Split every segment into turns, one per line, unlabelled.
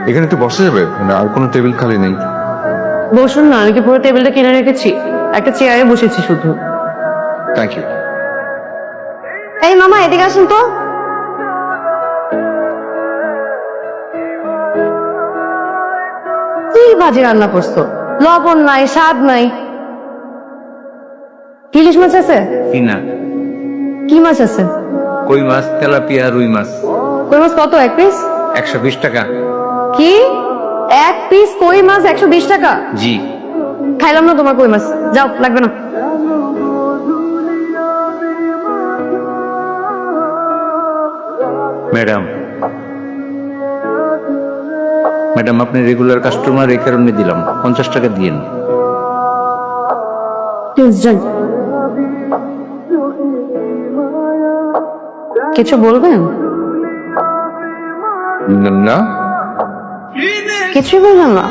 এখানে একটু বসা যাবে? মানে আর কোনো টেবিল খালি নেই।
বসুন না, আমি কি পুরো টেবিলটা কিনে রেখেছি? একটা চেয়ারে বসেছি শুধু।
Thank you.
এই মামা, এদিকে আসুন তো। কি বাজে রান্না করছো, লবণ নাই, স্বাদ নাই। ইলিশ মাছ আছে?
না,
কি মাছ আছে?
কই মাছ, তেলাপিয়া, রুই মাছ।
কই মাছ কত এক পিস?
120 টাকা।
কি, এক পিস কই মাছ 120 টাকা?
জি।
খাইলাম না তোমার কই মাছ, যাও, লাগবে না।
ম্যাডাম, ম্যাডাম আপনি রেগুলার কাস্টমার, এই কারণে দিলাম। 50 টাকা দিয়েন।
প্লিজ যান। কিছু বলবেন?
না,
কিছুই বলবেন না?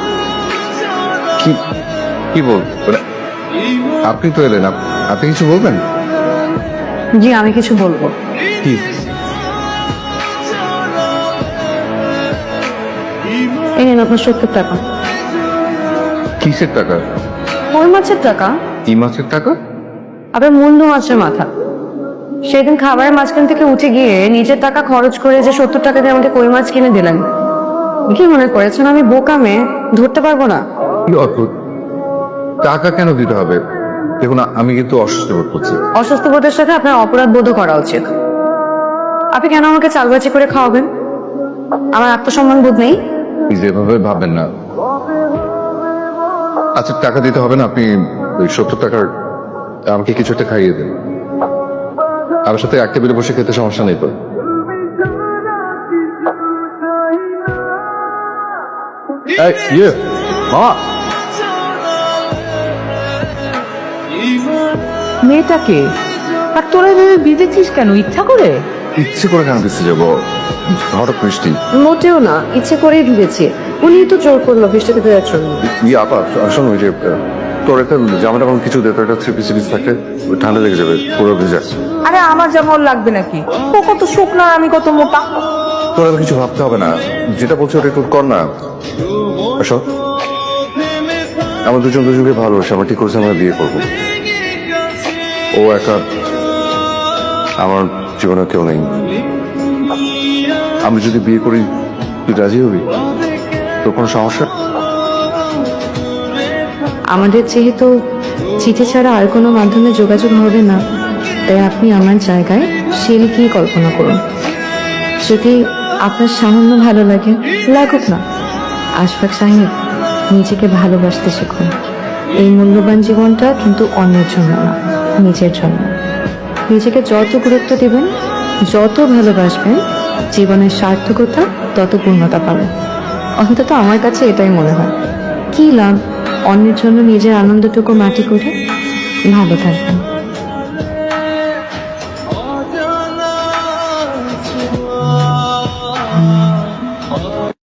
কি কি বল, মানে আপনি তো এলেন, আপনি কিছু বলবেন?
জি, আমি কিছু বলবো।
কি?
এই নিন আপনার 70 টাকা।
কিসের টাকা?
কই মাছের টাকা।
কি মাছের টাকা?
আপনার মূল্য মাছের মাথা। সেদিন খাবারের মাঝখান থেকে উঠে গিয়ে নিজের টাকা খরচ করে যে 70 টাকা দিয়ে আমাকে কই মাছ কিনে দিলেন, কি মনে করেছেন আমি বোকা মেয়ে, ধরতে পারবো না?
কি অদ্ভুত, টাকা কেন দিতে হবে? দেখুন, আমি কিন্তু অসুস্থ বোধ করছি।
অসুস্থ বোধের সাথে আপনার অপরাধ বোধও করা উচিত। আপনি কেন আমাকে চালবাজি করে খাওয়াবেন? আমার আত্মসম্মান বোধ নেই?
প্লিজ এভাবে ভাববেন না। আচ্ছা, টাকা দিতে হবে না, আপনি ওই 70 টাকার আমাকে কিছু একটা খাইয়ে দেন। আমার সাথে এক টেবিলে বসে খেতে সমস্যা নেই তো? মামা,
মেয়েটাকে আর তোরা এভাবে বিঁধেছিস কেন, ইচ্ছা করে?
ইচ্ছে করে কেন দিতে যাবো? হঠাৎ বৃষ্টি।
মোটেও না, ইচ্ছে করেই ঢুকেছি। উনি তো জোর করলো বৃষ্টিতে দেওয়ার জন্য।
আপা শোনো, ওই যে তোর একটা জামাটা কোনো কিছু দে, তোর একটা 3 পিস থাকতে, ঠান্ডা লেগে যাবে, পুরো ভেজা।
আরে আমার যেমন লাগবে নাকি, ও কত শুকনো আর আমি কত মোটা।
তোর আর কিছু ভাবতে হবে না, যেটা বলছি ওটা একটু কর না। আসো, আমরা দুজনকে ভালোবাসি, আমরা ঠিক করছি আমরা বিয়ে করবো। ও একা, আমার জীবনে কেউ নেই। আমি যদি বিয়ে করি, তুই রাজি হবি? তোর কোনো সমস্যা?
আমাদের যেহেতু চিঠি ছাড়া আর কোনো মাধ্যমে যোগাযোগ হবে না, তাই আপনি আমার জায়গায় শিল্পী কল্পনা করুন। যদি আপনার সামান্য ভালো লাগে, লাগুক না। আশফাক সাহেব, নিজেকে ভালোবাসতে শিখুন। এই মূল্যবান জীবনটা কিন্তু অন্যের জন্য না, নিজের জন্য। নিজেকে যত গুরুত্ব দিবেন, যত ভালোবাসবেন, জীবনের সার্থকতা তত পূর্ণতা পাবেন। অন্তত আমার কাছে এটাই মনে হয়। কি লাভ অন্যের জন্য নিজের আনন্দটুকু মাটি করে? ভালো থাকবেন।